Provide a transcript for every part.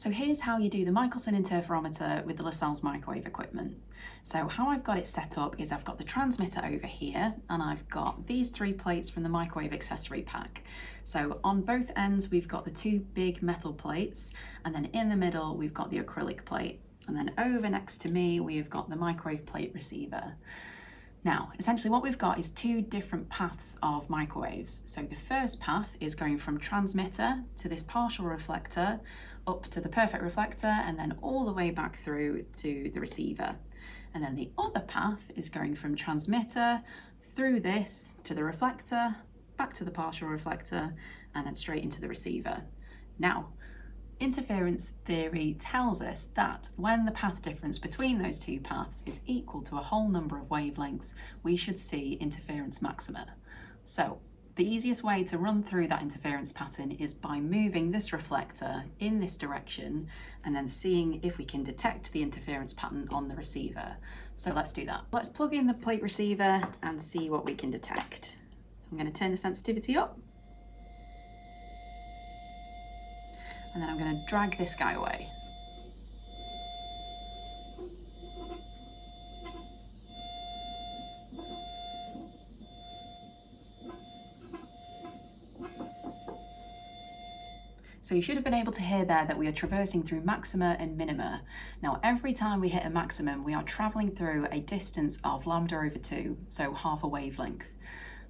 So here's how you do the Michelson Interferometer with the Lascells microwave equipment. So how I've got it set up is I've got the transmitter over here and I've got these 3 plates from the microwave accessory pack. So on both ends we've got the 2 big metal plates, and then in the middle we've got the acrylic plate, and then over next to me we've got the microwave plate receiver. Now, essentially what we've got is 2 different paths of microwaves. So the first path is going from transmitter to this partial reflector, up to the perfect reflector, and then all the way back through to the receiver. And then the other path is going from transmitter through this to the reflector, back to the partial reflector, and then straight into the receiver. Now, interference theory tells us that when the path difference between those 2 paths is equal to a whole number of wavelengths, we should see interference maxima. So the easiest way to run through that interference pattern is by moving this reflector in this direction and then seeing if we can detect the interference pattern on the receiver. So let's do that. Let's plug in the plate receiver and see what we can detect. I'm going to turn the sensitivity up. And then I'm going to drag this guy away. So you should have been able to hear there that we are traversing through maxima and minima. Now every time we hit a maximum, we are travelling through a distance of λ/2, so half a wavelength.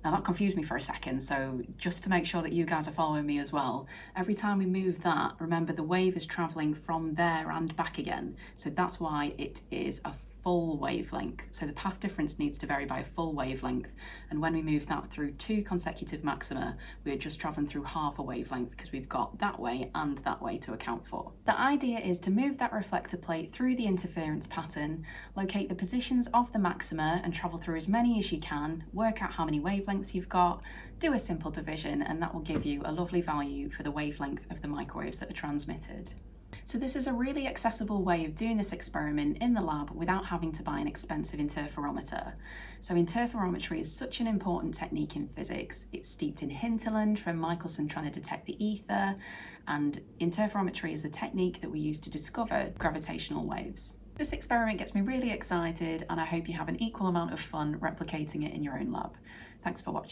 Now that confused me for a second, so just to make sure that you guys are following me as well, every time we move that, remember the wave is travelling from there and back again, so that's why it is a full wavelength. So the path difference needs to vary by a full wavelength, and when we move that through 2 consecutive maxima, we are just travelling through half a wavelength because we've got that way and that way to account for. The idea is to move that reflector plate through the interference pattern, locate the positions of the maxima and travel through as many as you can, work out how many wavelengths you've got, do a simple division, and that will give you a lovely value for the wavelength of the microwaves that are transmitted. So this is a really accessible way of doing this experiment in the lab without having to buy an expensive interferometer. So interferometry is such an important technique in physics. It's steeped in hinterland from Michelson trying to detect the ether, and interferometry is the technique that we use to discover gravitational waves. This experiment gets me really excited, and I hope you have an equal amount of fun replicating it in your own lab. Thanks for watching.